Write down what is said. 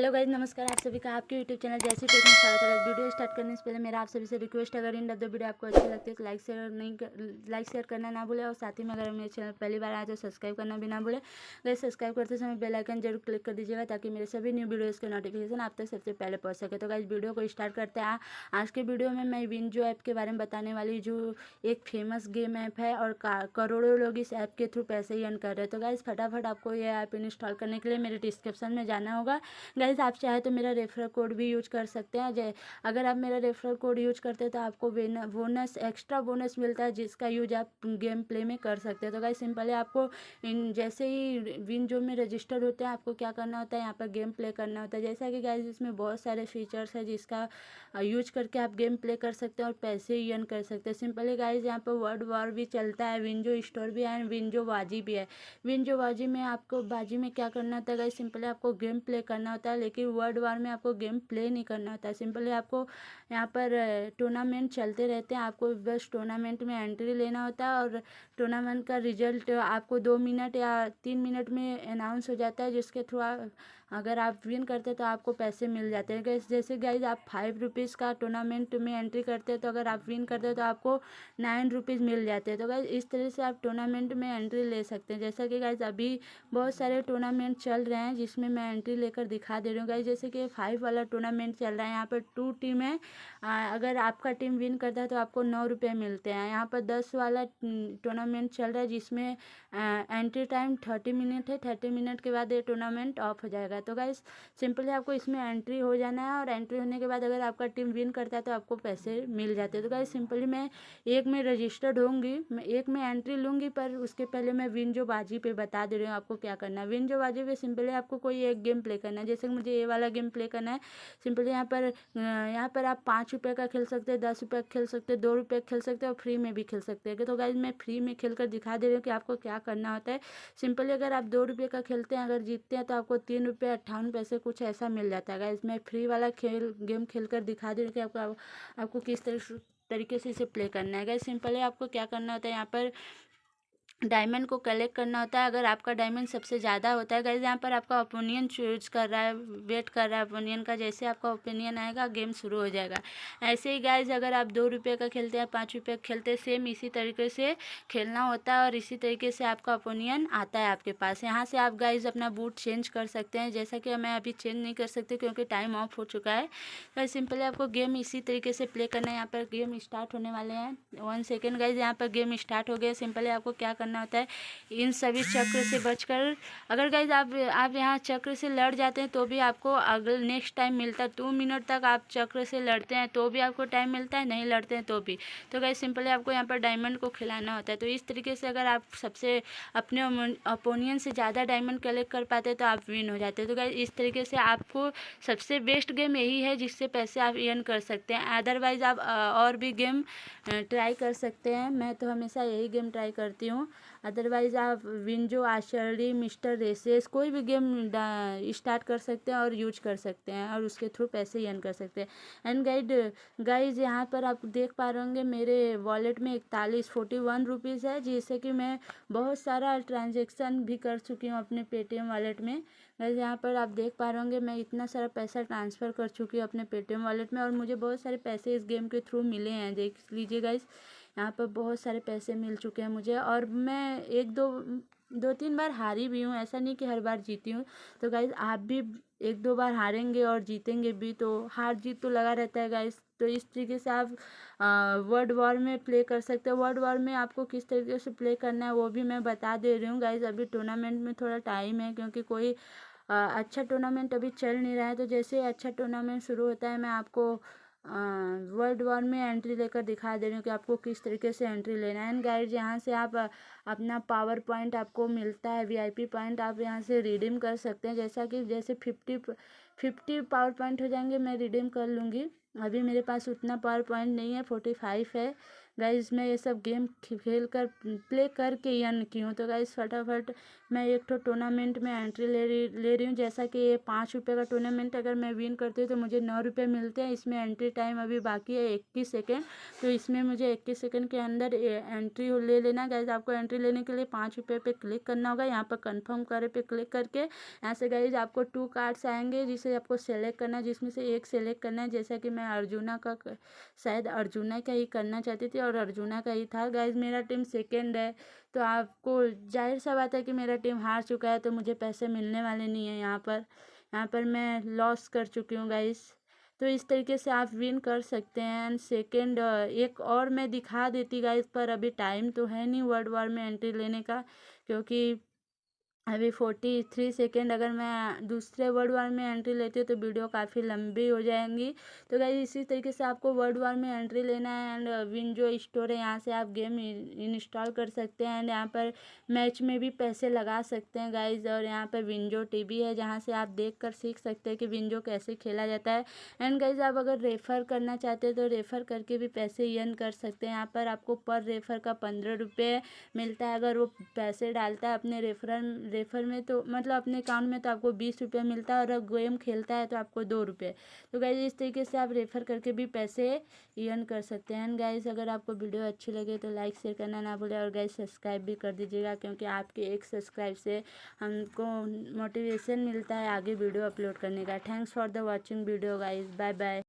Hello guys, नमस्कार। आप सभी का आपके यूट्यूब चैनल जैसी टेक में स्वागत है। वीडियो स्टार्ट करने से पहले मेरा आप सभी से रिक्वेस्ट, अगर इन द वीडियो आपको अच्छी लगती है तो लाइक शेयर करना ना भूले, और साथ ही में अगर मेरे चैनल पहली बार आए तो सब्सक्राइब करना भी ना भूले। गाइज, सब्सक्राइब करते समय बेल आइकन जरूर क्लिक कर दीजिएगा ताकि मेरे सभी न्यू वीडियोज़ के नोटिफिकेशन आप तक सबसे पहले पहुँच सके। तो गाइज, वीडियो को स्टार्ट करते हैं। आज के वीडियो में मैं विंजो ऐप के बारे में बताने वाली, जो एक फेमस गेम ऐप है और करोड़ों लोग इस ऐप के थ्रू पैसे ही अर्न कर रहे हैं। तो गाइज, फटाफट आपको ये ऐप इंस्टॉल करने के लिए मेरे डिस्क्रिप्शन में जाना होगा। गाइज, आप चाहे तो मेरा रेफरल कोड भी यूज कर सकते हैं। अगर आप मेरा रेफरल कोड यूज करते हैं तो आपको एक्स्ट्रा बोनस मिलता है, जिसका यूज आप गेम प्ले में कर सकते हैं। तो गाइज, सिंपली आपको जैसे ही विंजो में रजिस्टर होते हैं, आपको क्या करना होता है, यहाँ पर गेम प्ले करना होता है। जैसा कि गाइज, इसमें बहुत सारे फीचर्स है जिसका यूज करके आप गेम प्ले कर सकते हैं और पैसे ही अर्न कर सकते हैं। सिंपली गाइज, यहाँ पर वर्ल्ड वॉर भी चलता है, विंजो स्टोर भी है एंड विंजो बाजी भी है। विंजो बाजी में आपको क्या करना होता है गाइज, सिंपली आपको गेम प्ले करना होता है, लेकिन वर्ल्ड वार में आपको गेम प्ले नहीं करना होता है। सिंपली आपको यहाँ पर टूर्नामेंट चलते रहते हैं, आपको बस टूर्नामेंट में एंट्री लेना होता है और टूर्नामेंट का रिजल्ट आपको 2 मिनट या 3 मिनट में अनाउंस हो जाता है, जिसके थ्रू अगर आप विन करते हैं तो आपको पैसे मिल जाते हैं। जैसे गाइज, आप 5 रुपीज़ का टूर्नामेंट में एंट्री करते हैं तो अगर आप विन करते हैं तो आपको 9 रुपीज़ मिल जाते हैं। तो गाइज, इस तरह से आप टूर्नामेंट में एंट्री ले सकते हैं। जैसा कि गाइज, अभी बहुत सारे टूर्नामेंट चल रहे हैं जिसमें मैं एंट्री लेकर दिखा दे रही हूँ गाइज। जैसे कि 5 वाला टूर्नामेंट चल रहा है, यहाँ पर 2 टीम है। अगर आपका टीम विन करता है तो आपको 9 रुपये मिलते हैं। यहाँ पर 10 वाला टूर्नामेंट चल रहा है जिसमें एंट्री टाइम 30 मिनट है। 30 मिनट के बाद ये टूर्नामेंट ऑफ हो जाएगा। तो गाइज, सिंपली आपको इसमें एंट्री हो जाना है और एंट्री होने के बाद अगर आपका टीम विन करता है तो आपको पैसे मिल जाते हैं। तो गाइज, सिंपली मैं एक में रजिस्टर्ड होंगी, मैं एक में एंट्री लूँगी, पर उसके पहले मैं विंजो बाजी पे बता दे रही हूँ आपको क्या करना है। विंजो बाजी पे सिंपली आपको कोई एक गेम प्ले करना है। जैसे कि मुझे ये वाला गेम प्ले करना है। सिंपली यहाँ पर आप 5 रुपये का खेल सकते हैं, 10 रुपये का खेल सकते हैं, 2 रुपये का खेल सकते हैं और फ्री में भी खेल सकते हैं। तो गाइज, मैं फ्री में खेल कर दिखा दे रही हूँ कि आपको क्या करना होता है। सिंपली अगर आप 2 रुपये का खेलते हैं, अगर जीतते हैं तो आपको 3 रुपये 58 पैसे कुछ ऐसा मिल जाता है। गाइज, मैं फ्री वाला गेम खेल कर दिखा दे रही हूँ कि आपको किस तरीके से इसे प्ले करना है। गाइज, सिंपली आपको क्या करना होता है, यहाँ पर डायमंड को कलेक्ट करना होता है। अगर आपका डायमंड सबसे ज़्यादा होता है गाइज, यहाँ पर आपका ओपिनियन चूज कर रहा है, वेट कर रहा है ओपिनियन का। जैसे आपका ओपिनियन आएगा गेम शुरू हो जाएगा। ऐसे ही गाइज, अगर आप 2 रुपये का खेलते हैं, 5 रुपये का खेलते हैं, सेम इसी तरीके से खेलना होता है और इसी तरीके से आपका ओपिनियन आता है आपके पास। यहाँ से आप गाइज अपना बूट चेंज कर सकते हैं, जैसा कि मैं अभी चेंज नहीं कर सकती क्योंकि टाइम ऑफ हो चुका है। तो सिंपली आपको गेम इसी तरीके से प्ले करना है। यहाँ पर गेम स्टार्ट होने वाले हैं। 1 सेकेंड गाइज, यहाँ पर गेम स्टार्ट हो गया। सिंपली आपको क्या करना होता है, इन सभी चक्र से बचकर, अगर गाइज आप यहाँ चक्र से लड़ जाते हैं तो भी आपको अगले नेक्स्ट टाइम मिलता है। 2 मिनट तक आप चक्र से लड़ते हैं तो भी आपको टाइम मिलता है, नहीं लड़ते हैं तो भी। तो गाइज, सिंपली आपको यहाँ पर डायमंड को खिलाना होता है। तो इस तरीके से अगर आप सबसे अपने अपोनियन से ज़्यादा डायमंड कलेक्ट कर पाते हैं तो आप विन हो जाते हैं। तो गाइज, इस तरीके से आपको सबसे बेस्ट गेम यही है जिससे पैसे आप अर्न कर सकते हैं। अदरवाइज़ आप और भी गेम ट्राई कर सकते हैं। मैं तो हमेशा यही गेम ट्राई करती हूँ। अदरवाइज़ आप विंजो, आशर्डी, मिस्टर रेसेस, कोई भी गेम स्टार्ट कर सकते हैं और यूज कर सकते हैं और उसके थ्रू पैसे अर्न कर सकते हैं। एंड गाइज, यहाँ पर आप देख पा रहे होंगे मेरे वॉलेट में 41 रुपीज़ है, जिससे कि मैं बहुत सारा ट्रांजेक्शन भी कर चुकी हूँ अपने पेटीएम वॉलेट में। गाइज, यहाँ पर आप देख पा रहे होंगे मैं इतना सारा पैसा ट्रांसफ़र कर चुकी हूँ अपने पेटीएम वॉलेट में और मुझे बहुत सारे पैसे इस गेम के थ्रू मिले हैं। देख लीजिए गाइज, यहाँ पर बहुत सारे पैसे मिल चुके हैं मुझे और मैं 2-3 बार हारी भी हूँ, ऐसा नहीं कि हर बार जीती हूँ। तो गाइज, आप भी 1-2 बार हारेंगे और जीतेंगे भी, तो हार जीत तो लगा रहता है गाइज। तो इस तरीके से आप वर्ल्ड वॉर में प्ले कर सकते हो। वर्ल्ड वॉर में आपको किस तरीके से प्ले करना है वो भी मैं बता दे रही हूँ गाइज। अभी टूर्नामेंट में थोड़ा टाइम है क्योंकि कोई अच्छा टूर्नामेंट अभी चल नहीं रहा है। तो जैसे अच्छा टूर्नामेंट शुरू होता है मैं आपको वर्ल्ड वॉर में एंट्री लेकर दिखा दे रही हूँ कि आपको किस तरीके से एंट्री लेना है। एंड गाइड, यहाँ से आप अपना पावर पॉइंट आपको मिलता है, वीआईपी पॉइंट आप यहाँ से रिडीम कर सकते हैं। जैसे 50 पावर पॉइंट हो जाएंगे, मैं रिडीम कर लूँगी। अभी मेरे पास उतना पावर पॉइंट नहीं है, 45 है गाइज। मैं ये सब गेम खेल कर प्ले करके अर्न की हूँ। तो गाइज फटाफट मैं एक तो टूर्नामेंट में एंट्री ले रही हूँ। जैसा कि ये 5 रुपये का टूर्नामेंट अगर मैं विन करती हूँ तो मुझे 9 रुपये मिलते हैं। इसमें एंट्री टाइम अभी बाकी है 21 सेकेंड। तो इसमें मुझे 21 सेकेंड के अंदर एंट्री ले लेना गाइज। आपको एंट्री लेने के लिए 5 रुपये पे क्लिक करना होगा। यहाँ पर कन्फर्म करे पे क्लिक करके यहाँ से गाइज आपको 2 कार्ड्स आएंगे जिसे आपको सेलेक्ट करना है, जिसमें से एक सेलेक्ट करना है। जैसा कि मैं अर्जुना का शायद अर्जुना का ही करना चाहती थी और अर्जुना का ही था गाइज। मेरा टीम सेकेंड है, तो आपको जाहिर सा बात है कि मेरा टीम हार चुका है, तो मुझे पैसे मिलने वाले नहीं है। यहाँ पर मैं लॉस कर चुकी हूँ गाइज। तो इस तरीके से आप विन कर सकते हैं। एंड सेकेंड एक और मैं दिखा देती गाइज, पर अभी टाइम तो है नहीं वर्ल्ड वार में एंट्री लेने का, क्योंकि अभी 43 सेकेंड अगर मैं दूसरे वर्ल्ड वार में एंट्री लेती हूँ तो वीडियो काफ़ी लंबी हो जाएंगी। तो गाइस इसी तरीके से आपको वर्ल्ड वार में एंट्री लेना है। एंड विन जो स्टोर है यहाँ से आप गेम इंस्टॉल कर सकते हैं। एंड यहाँ पर मैच में भी पैसे लगा सकते हैं गाइज। और यहाँ पर विंजो टीवी है जहाँ से आप देख कर सीख सकते हैं कि विंजो कैसे खेला जाता है। एंड गाइज आप अगर रेफ़र करना चाहते हैं तो रेफ़र करके भी पैसे अर्न कर सकते हैं। यहाँ पर आपको पर रेफ़र का 15 रुपये मिलता है। अगर वो पैसे डालता है अपने रेफर में तो मतलब अपने अकाउंट में, तो आपको 20 रुपये मिलता है। और अगर गेम खेलता है तो आपको 2 रुपये। तो गाइज इस तरीके से आप रेफर करके भी पैसे अर्न कर सकते हैं। गाइज अगर आपको वीडियो अच्छी लगे तो लाइक शेयर करना ना भूलें। और गाइज सब्सक्राइब भी कर दीजिएगा, क्योंकि आपके एक सब्सक्राइब से हमको मोटिवेशन मिलता है आगे वीडियो अपलोड करने का। Thanks for the watching video guys. Bye bye.